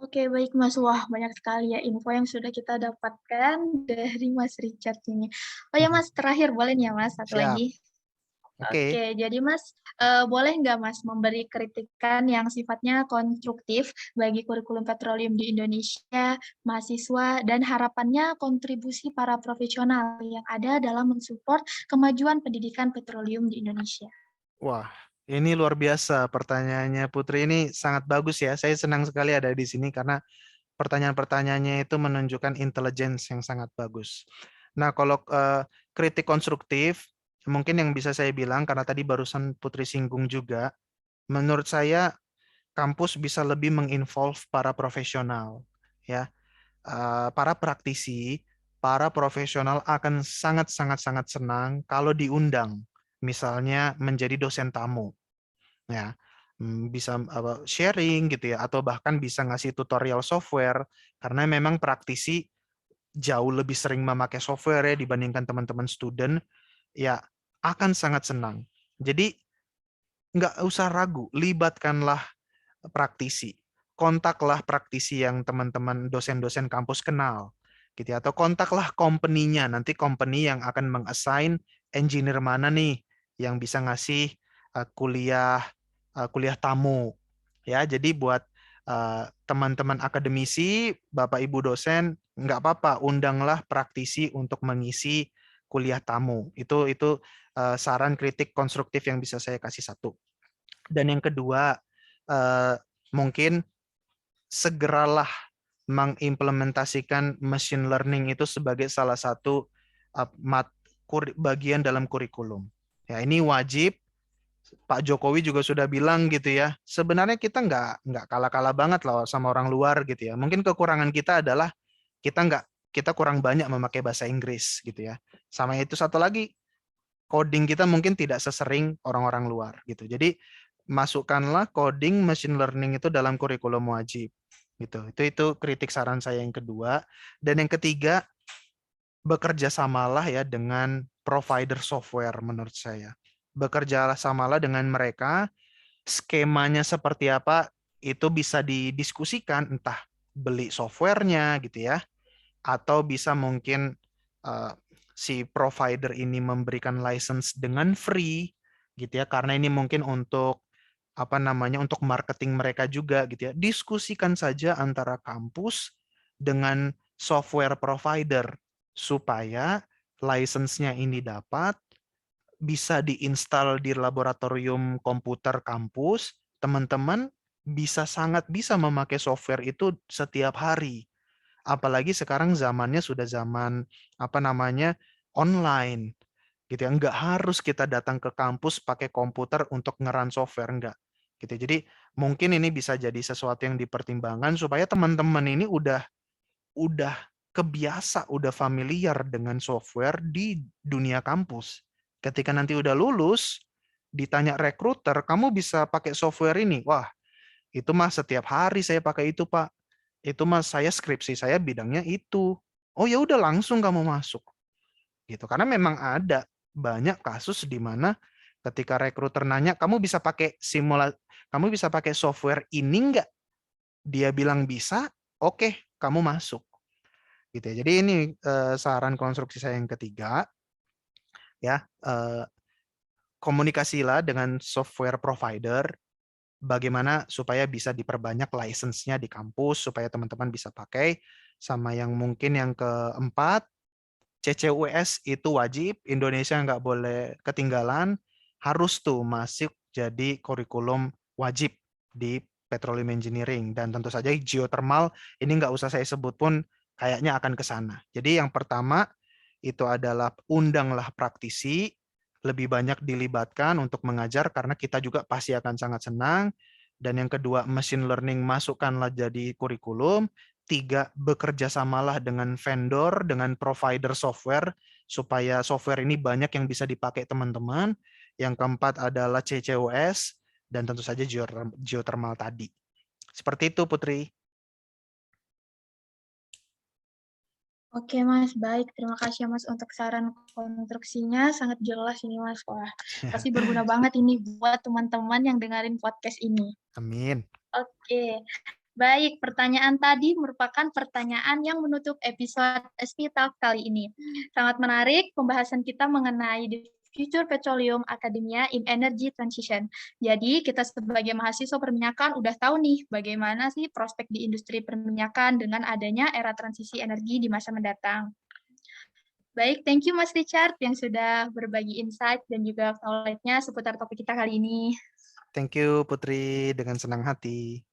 Oke, baik Mas. Wah, banyak sekali ya info yang sudah kita dapatkan dari Mas Richard ini. Oh ya Mhm. Mas, terakhir boleh nih ya Mas, satu Siap, lagi? oke. Oke, jadi Mas, boleh nggak Mas memberi kritikan yang sifatnya konstruktif bagi kurikulum petroleum di Indonesia, mahasiswa, dan harapannya kontribusi para profesional yang ada dalam mensupport kemajuan pendidikan petroleum di Indonesia? Wah, ini luar biasa pertanyaannya Putri ini sangat bagus ya. Saya senang sekali ada di sini karena pertanyaan-pertanyaannya itu menunjukkan intelligence yang sangat bagus. Nah, kalau kritik konstruktif, mungkin yang bisa saya bilang karena tadi barusan Putri singgung juga, menurut saya kampus bisa lebih menginvolve para profesional, ya. Para praktisi, para profesional akan sangat-sangat-sangat senang kalau diundang, misalnya menjadi dosen tamu, ya. Bisa sharing gitu ya, atau bahkan bisa ngasih tutorial software, karena memang praktisi jauh lebih sering memakai software ya dibandingkan teman-teman student, ya akan sangat senang. Jadi nggak usah ragu, libatkanlah praktisi. Kontaklah praktisi yang teman-teman dosen-dosen kampus kenal, gitu ya. Atau kontaklah company-nya, nanti company yang akan meng-assign engineer mana nih yang bisa ngasih kuliah tamu. Ya, jadi buat teman-teman akademisi, Bapak Ibu dosen, nggak apa-apa, undanglah praktisi untuk mengisi kuliah tamu. Itu saran kritik konstruktif yang bisa saya kasih satu. Dan yang kedua, eh, mungkin segeralah mengimplementasikan machine learning itu sebagai salah satu bagian dalam kurikulum. Ya, ini wajib. Pak Jokowi juga sudah bilang gitu ya. Sebenarnya kita nggak kalah-kalah banget loh sama orang luar gitu ya. Mungkin kekurangan kita adalah kita kurang banyak memakai bahasa Inggris gitu ya. Sama itu satu lagi, coding kita mungkin tidak sesering orang-orang luar gitu. Jadi masukkanlah coding machine learning itu dalam kurikulum wajib gitu. Itu kritik saran saya yang kedua. Dan yang ketiga, bekerja samalah ya dengan provider software menurut saya. Bekerja samalah dengan mereka, skemanya seperti apa itu bisa didiskusikan, entah beli softwarenya gitu ya, atau bisa mungkin uh, si provider ini memberikan license dengan free gitu ya, karena ini mungkin untuk apa namanya, untuk marketing mereka juga gitu ya. Diskusikan saja antara kampus dengan software provider supaya license-nya ini dapat bisa diinstal di laboratorium komputer kampus, teman-teman sangat bisa memakai software itu setiap hari. Apalagi sekarang zamannya sudah zaman apa namanya, online gitu ya. Nggak harus kita datang ke kampus pakai komputer untuk ngeran software, enggak gitu. Jadi mungkin ini bisa jadi sesuatu yang dipertimbangkan supaya teman-teman ini udah kebiasa, udah familiar dengan software di dunia kampus. Ketika nanti udah lulus, ditanya rekruter, kamu bisa pakai software ini. Wah, itu mah setiap hari saya pakai itu, Pak. Itu mah saya skripsi saya bidangnya itu. Oh ya udah langsung kamu masuk gitu. Karena memang ada banyak kasus di mana ketika rekruter nanya, kamu bisa pakai software ini enggak? Dia bilang bisa, oke, kamu masuk gitu ya. Jadi ini saran konstruksi saya yang ketiga ya, komunikasilah dengan software provider bagaimana supaya bisa diperbanyak license-nya di kampus supaya teman-teman bisa pakai. Sama yang mungkin yang keempat, CCUS itu wajib, Indonesia nggak boleh ketinggalan, harus tuh masuk jadi kurikulum wajib di petroleum engineering. Dan tentu saja geothermal, ini nggak usah saya sebut pun kayaknya akan ke sana. Jadi yang pertama itu adalah undanglah praktisi, lebih banyak dilibatkan untuk mengajar karena kita juga pasti akan sangat senang. Dan yang kedua, machine learning masukkanlah jadi kurikulum. Tiga, bekerja samalah dengan vendor, dengan provider software, supaya software ini banyak yang bisa dipakai teman-teman. Yang keempat adalah CCUS, dan tentu saja geothermal tadi. Seperti itu, Putri. Oke Mas, baik. Terima kasih ya Mas untuk saran konstruksinya, sangat jelas ini Mas. Wah, pasti berguna banget ini buat teman-teman yang dengerin podcast ini. Amin. Oke. Baik, pertanyaan tadi merupakan pertanyaan yang menutup episode SP Talk kali ini. Sangat menarik pembahasan kita mengenai the future petroleum academia in energy transition. Jadi kita sebagai mahasiswa perminyakan udah tahu nih bagaimana sih prospek di industri perminyakan dengan adanya era transisi energi di masa mendatang. Baik, thank you Mas Richard yang sudah berbagi insight dan juga knowledge-nya seputar topik kita kali ini. Thank you Putri, dengan senang hati.